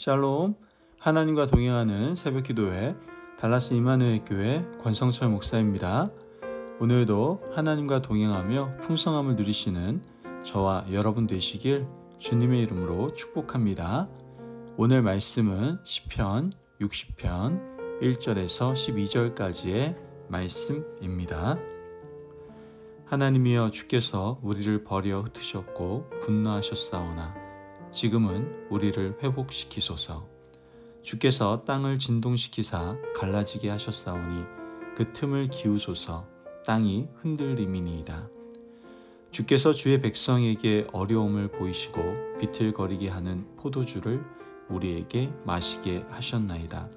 샬롬, 하나님과 동행하는 새벽기도회 달라스 이마누엘 교회 권성철 목사입니다. 오늘도 하나님과 동행하며 풍성함을 누리시는 저와 여러분 되시길 주님의 이름으로 축복합니다. 오늘 말씀은 시편 60편 1절에서 12절까지의 말씀입니다. 하나님이여, 주께서 우리를 버려 흩으셨고 분노하셨사오나 지금은 우리를 회복시키소서. 주께서 땅을 진동시키사 갈라지게 하셨사오니 그 틈을 기우소서. 땅이 흔들림이니이다. 주께서 주의 백성에게 어려움을 보이시고 비틀거리게 하는 포도주를 우리에게 마시게 하셨나이다.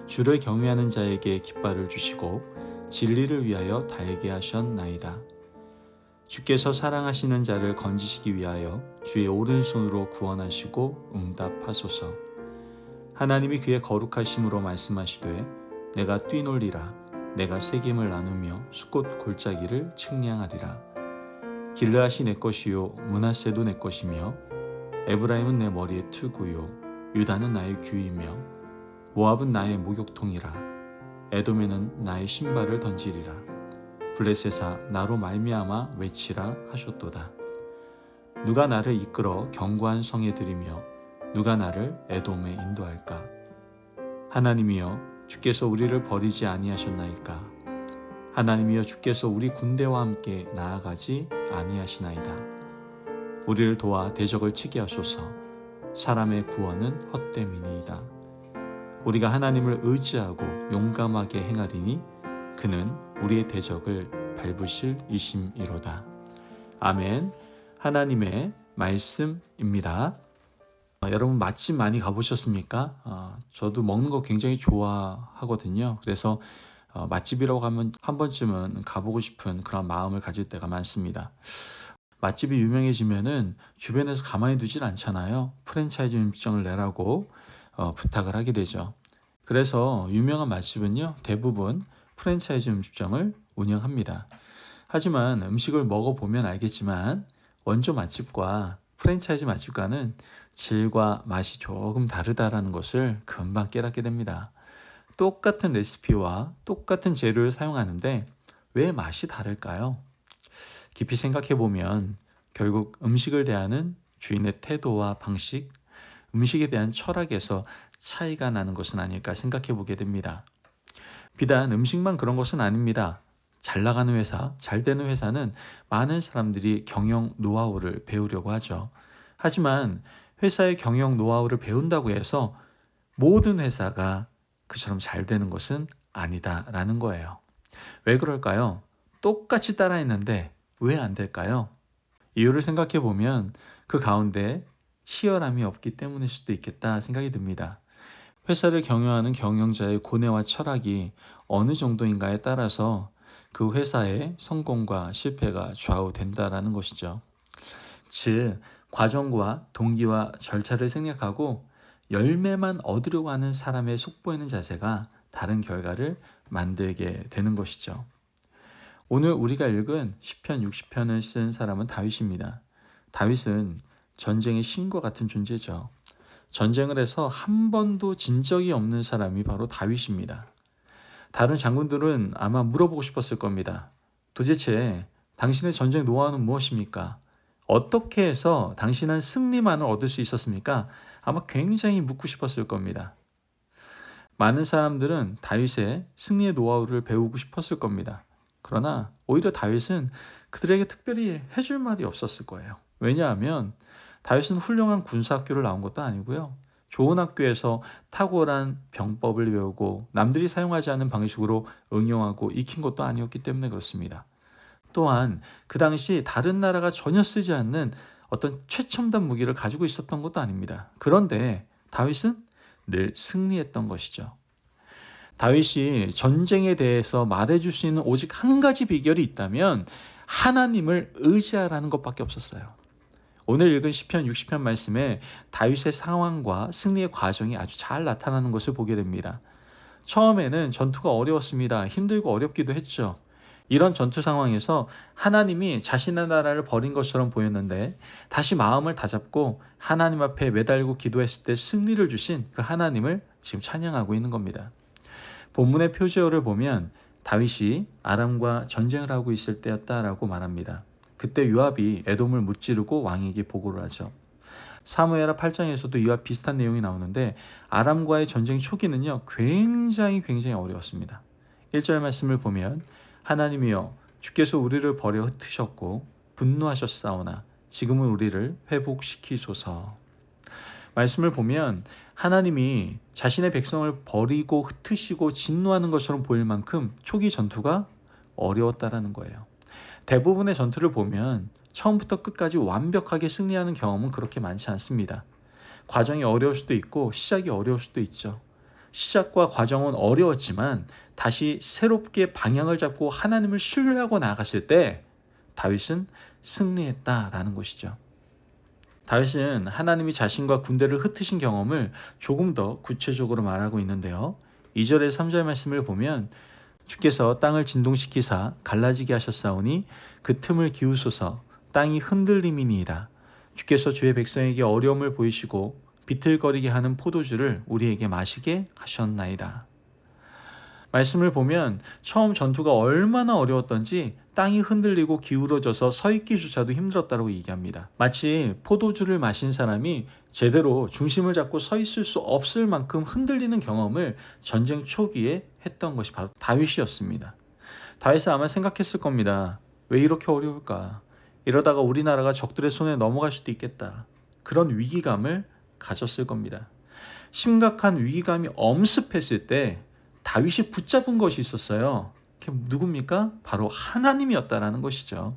주를 경외하는 자에게 깃발을 주시고 진리를 위하여 달게 하셨나이다. 주께서 사랑하시는 자를 건지시기 위하여 주의 오른손으로 구원하시고 응답하소서. 하나님이 그의 거룩하심으로 말씀하시되 내가 뛰놀리라. 내가 세겜을 나누며 숫곳 골짜기를 측량하리라. 길르앗이 내 것이요 므낫세도 내 것이며 에브라임은 내 머리의 투구요 유다는 나의 규이며 모압은 나의 목욕통이라. 에돔에는 나의 신발을 던지리라. 블레셋아, 나로 말미암아 외치라 하셨도다. 누가 나를 이끌어 견고한 성에 들이며 누가 나를 에돔에 인도할까? 하나님이여, 주께서 우리를 버리지 아니하셨나이까? 하나님이여, 주께서 우리 군대와 함께 나아가지 아니하시나이다. 우리를 도와 대적을 치게 하소서. 사람의 구원은 헛됨이니이다. 우리가 하나님을 의지하고 용감하게 행하리니 그는 우리의 대적을 밟으실 이심이로다. 아멘. 하나님의 말씀입니다. 여러분 맛집 많이 가보셨습니까? 저도 먹는 거 굉장히 좋아하거든요. 그래서 맛집이라고 하면 한 번쯤은 가보고 싶은 그런 마음을 가질 때가 많습니다. 맛집이 유명해지면은 주변에서 가만히 두질 않잖아요. 프랜차이즈 음식점을 내라고 부탁을 하게 되죠. 그래서 유명한 맛집은요, 대부분 프랜차이즈 음식점을 운영합니다. 하지만 음식을 먹어보면 알겠지만 원조 맛집과 프랜차이즈 맛집과는 질과 맛이 조금 다르다라는 것을 금방 깨닫게 됩니다. 똑같은 레시피와 똑같은 재료를 사용하는데 왜 맛이 다를까요? 깊이 생각해보면 결국 음식을 대하는 주인의 태도와 방식, 음식에 대한 철학에서 차이가 나는 것은 아닐까 생각해보게 됩니다. 비단 음식만 그런 것은 아닙니다. 잘 나가는 회사, 잘 되는 회사는 많은 사람들이 경영 노하우를 배우려고 하죠. 하지만 회사의 경영 노하우를 배운다고 해서 모든 회사가 그처럼 잘 되는 것은 아니다라는 거예요. 왜 그럴까요? 똑같이 따라했는데 왜 안 될까요? 이유를 생각해 보면 그 가운데 치열함이 없기 때문일 수도 있겠다 생각이 듭니다. 회사를 경영하는 경영자의 고뇌와 철학이 어느 정도인가에 따라서 그 회사의 성공과 실패가 좌우된다라는 것이죠. 즉, 과정과 동기와 절차를 생략하고 열매만 얻으려고 하는 사람의 속보이는 자세가 다른 결과를 만들게 되는 것이죠. 오늘 우리가 읽은 시편 60편을 쓴 사람은 다윗입니다. 다윗은 전쟁의 신과 같은 존재죠. 전쟁을 해서 한 번도 진 적이 없는 사람이 바로 다윗입니다. 다른 장군들은 아마 물어보고 싶었을 겁니다. 도대체 당신의 전쟁 노하우는 무엇입니까? 어떻게 해서 당신은 승리만을 얻을 수 있었습니까? 아마 굉장히 묻고 싶었을 겁니다. 많은 사람들은 다윗의 승리의 노하우를 배우고 싶었을 겁니다. 그러나 오히려 다윗은 그들에게 특별히 해줄 말이 없었을 거예요. 왜냐하면 다윗은 훌륭한 군사학교를 나온 것도 아니고요. 좋은 학교에서 탁월한 병법을 배우고 남들이 사용하지 않는 방식으로 응용하고 익힌 것도 아니었기 때문에 그렇습니다. 또한 그 당시 다른 나라가 전혀 쓰지 않는 어떤 최첨단 무기를 가지고 있었던 것도 아닙니다. 그런데 다윗은 늘 승리했던 것이죠. 다윗이 전쟁에 대해서 말해줄 수 있는 오직 한 가지 비결이 있다면 하나님을 의지하라는 것밖에 없었어요. 오늘 읽은 시편 60편 말씀에 다윗의 상황과 승리의 과정이 아주 잘 나타나는 것을 보게 됩니다. 처음에는 전투가 어려웠습니다. 힘들고 어렵기도 했죠. 이런 전투 상황에서 하나님이 자신의 나라를 버린 것처럼 보였는데 다시 마음을 다잡고 하나님 앞에 매달고 기도했을 때 승리를 주신 그 하나님을 지금 찬양하고 있는 겁니다. 본문의 표제어를 보면 다윗이 아람과 전쟁을 하고 있을 때였다라고 말합니다. 그때 요압이 에돔을 무찌르고 왕에게 보고를 하죠. 사무엘하 8장에서도 이와 비슷한 내용이 나오는데 아람과의 전쟁 초기는요 굉장히 어려웠습니다. 1절 말씀을 보면 하나님이여 주께서 우리를 버려 흩으셨고 분노하셨사오나 지금은 우리를 회복시키소서. 말씀을 보면 하나님이 자신의 백성을 버리고 흩으시고 진노하는 것처럼 보일 만큼 초기 전투가 어려웠다라는 거예요. 대부분의 전투를 보면 처음부터 끝까지 완벽하게 승리하는 경험은 그렇게 많지 않습니다. 과정이 어려울 수도 있고 시작이 어려울 수도 있죠. 시작과 과정은 어려웠지만 다시 새롭게 방향을 잡고 하나님을 신뢰하고 나아갔을 때 다윗은 승리했다라는 것이죠. 다윗은 하나님이 자신과 군대를 흩으신 경험을 조금 더 구체적으로 말하고 있는데요. 2절에 3절 말씀을 보면 주께서 땅을 진동시키사 갈라지게 하셨사오니 그 틈을 기우소서 땅이 흔들림이니이다. 주께서 주의 백성에게 어려움을 보이시고 비틀거리게 하는 포도주를 우리에게 마시게 하셨나이다. 말씀을 보면 처음 전투가 얼마나 어려웠던지 땅이 흔들리고 기울어져서 서 있기조차도 힘들었다고 얘기합니다. 마치 포도주를 마신 사람이 제대로 중심을 잡고 서 있을 수 없을 만큼 흔들리는 경험을 전쟁 초기에 했던 것이 바로 다윗이었습니다. 다윗은 아마 생각했을 겁니다. 왜 이렇게 어려울까? 이러다가 우리나라가 적들의 손에 넘어갈 수도 있겠다. 그런 위기감을 가졌을 겁니다. 심각한 위기감이 엄습했을 때 다윗이 붙잡은 것이 있었어요. 그게 누굽니까? 바로 하나님이었다라는 것이죠.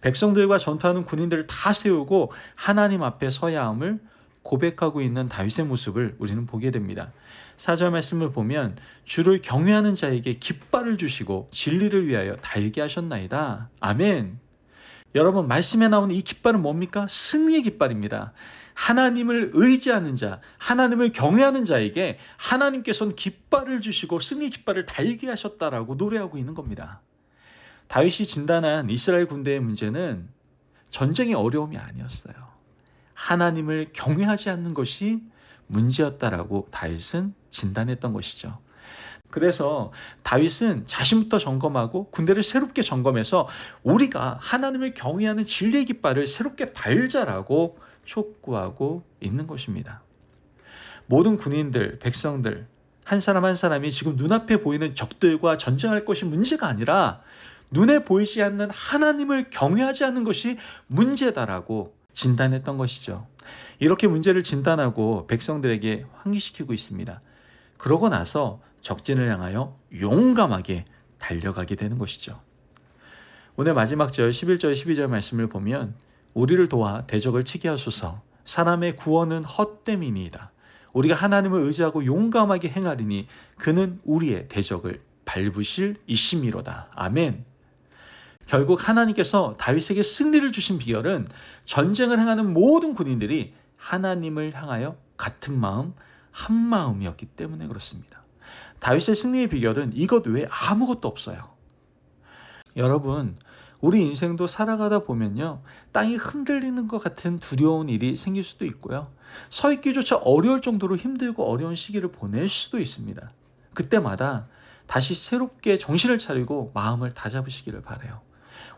백성들과 전투하는 군인들을 다 세우고 하나님 앞에 서야 함을 고백하고 있는 다윗의 모습을 우리는 보게 됩니다. 4절 말씀을 보면 주를 경외하는 자에게 깃발을 주시고 진리를 위하여 달게 하셨나이다. 아멘. 여러분, 말씀에 나오는 이 깃발은 뭡니까? 승리의 깃발입니다. 하나님을 의지하는 자, 하나님을 경외하는 자에게 하나님께서는 깃발을 주시고 승리 깃발을 달게 하셨다라고 노래하고 있는 겁니다. 다윗이 진단한 이스라엘 군대의 문제는 전쟁의 어려움이 아니었어요. 하나님을 경외하지 않는 것이 문제였다라고 다윗은 진단했던 것이죠. 그래서 다윗은 자신부터 점검하고 군대를 새롭게 점검해서 우리가 하나님을 경외하는 진리의 깃발을 새롭게 달자라고 촉구하고 있는 것입니다. 모든 군인들, 백성들, 한 사람 한 사람이 지금 눈앞에 보이는 적들과 전쟁할 것이 문제가 아니라 눈에 보이지 않는 하나님을 경외하지 않는 것이 문제다라고 진단했던 것이죠. 이렇게 문제를 진단하고 백성들에게 환기시키고 있습니다. 그러고 나서 적진을 향하여 용감하게 달려가게 되는 것이죠. 오늘 마지막 절 11절 12절 말씀을 보면 우리를 도와 대적을 치게 하소서. 사람의 구원은 헛됨이니이다. 우리가 하나님을 의지하고 용감하게 행하리니 그는 우리의 대적을 밟으실 이심이로다. 아멘. 결국 하나님께서 다윗에게 승리를 주신 비결은 전쟁을 행하는 모든 군인들이 하나님을 향하여 같은 마음, 한 마음이었기 때문에 그렇습니다. 다윗의 승리의 비결은 이것 외에 아무것도 없어요. 여러분, 우리 인생도 살아가다 보면요, 땅이 흔들리는 것 같은 두려운 일이 생길 수도 있고요. 서 있기조차 어려울 정도로 힘들고 어려운 시기를 보낼 수도 있습니다. 그때마다 다시 새롭게 정신을 차리고 마음을 다잡으시기를 바라요.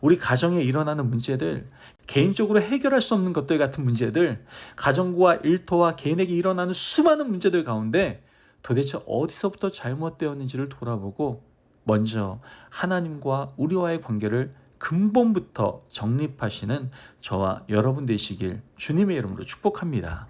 우리 가정에 일어나는 문제들, 개인적으로 해결할 수 없는 것들 같은 문제들, 가정과 일터와 개인에게 일어나는 수많은 문제들 가운데 도대체 어디서부터 잘못되었는지를 돌아보고 먼저 하나님과 우리와의 관계를 근본부터 정립하시는 저와 여러분 되시길 주님의 이름으로 축복합니다.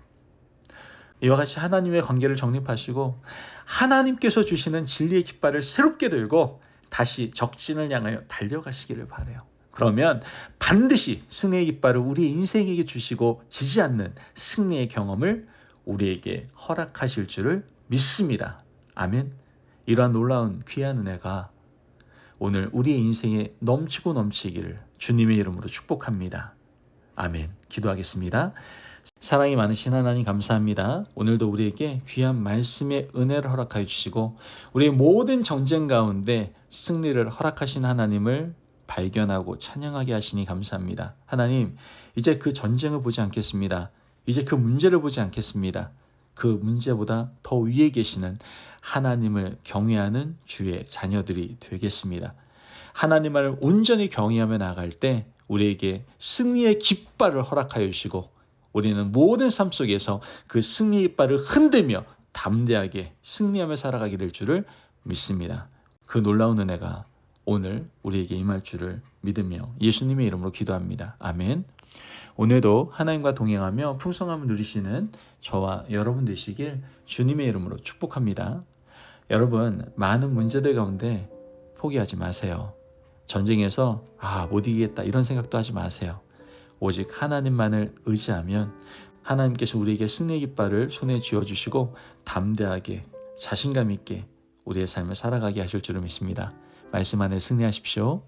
이와 같이 하나님의 관계를 정립하시고 하나님께서 주시는 진리의 깃발을 새롭게 들고 다시 적진을 향하여 달려가시기를 바라요. 그러면 반드시 승리의 깃발을 우리의 인생에게 주시고 지지 않는 승리의 경험을 우리에게 허락하실 줄을 믿습니다. 아멘. 이러한 놀라운 귀한 은혜가 오늘 우리의 인생에 넘치고 넘치기를 주님의 이름으로 축복합니다. 아멘. 기도하겠습니다. 사랑이 많으신 하나님 감사합니다. 오늘도 우리에게 귀한 말씀의 은혜를 허락하여 주시고 우리의 모든 전쟁 가운데 승리를 허락하신 하나님을 발견하고 찬양하게 하시니 감사합니다. 하나님, 이제 그 전쟁을 보지 않겠습니다. 이제 그 문제를 보지 않겠습니다. 그 문제보다 더 위에 계시는 하나님을 경외하는 주의 자녀들이 되겠습니다. 하나님을 온전히 경외하며 나아갈 때 우리에게 승리의 깃발을 허락하여 주시고 우리는 모든 삶 속에서 그 승리의 깃발을 흔들며 담대하게 승리하며 살아가게 될 줄을 믿습니다. 그 놀라운 은혜가 오늘 우리에게 임할 줄을 믿으며 예수님의 이름으로 기도합니다. 아멘. 오늘도 하나님과 동행하며 풍성함을 누리시는 저와 여러분 되시길 주님의 이름으로 축복합니다. 여러분, 많은 문제들 가운데 포기하지 마세요. 전쟁에서 못 이기겠다 이런 생각도 하지 마세요. 오직 하나님만을 의지하면 하나님께서 우리에게 승리의 깃발을 손에 쥐어주시고 담대하게 자신감 있게 우리의 삶을 살아가게 하실 줄을 믿습니다. 말씀 안에 승리하십시오.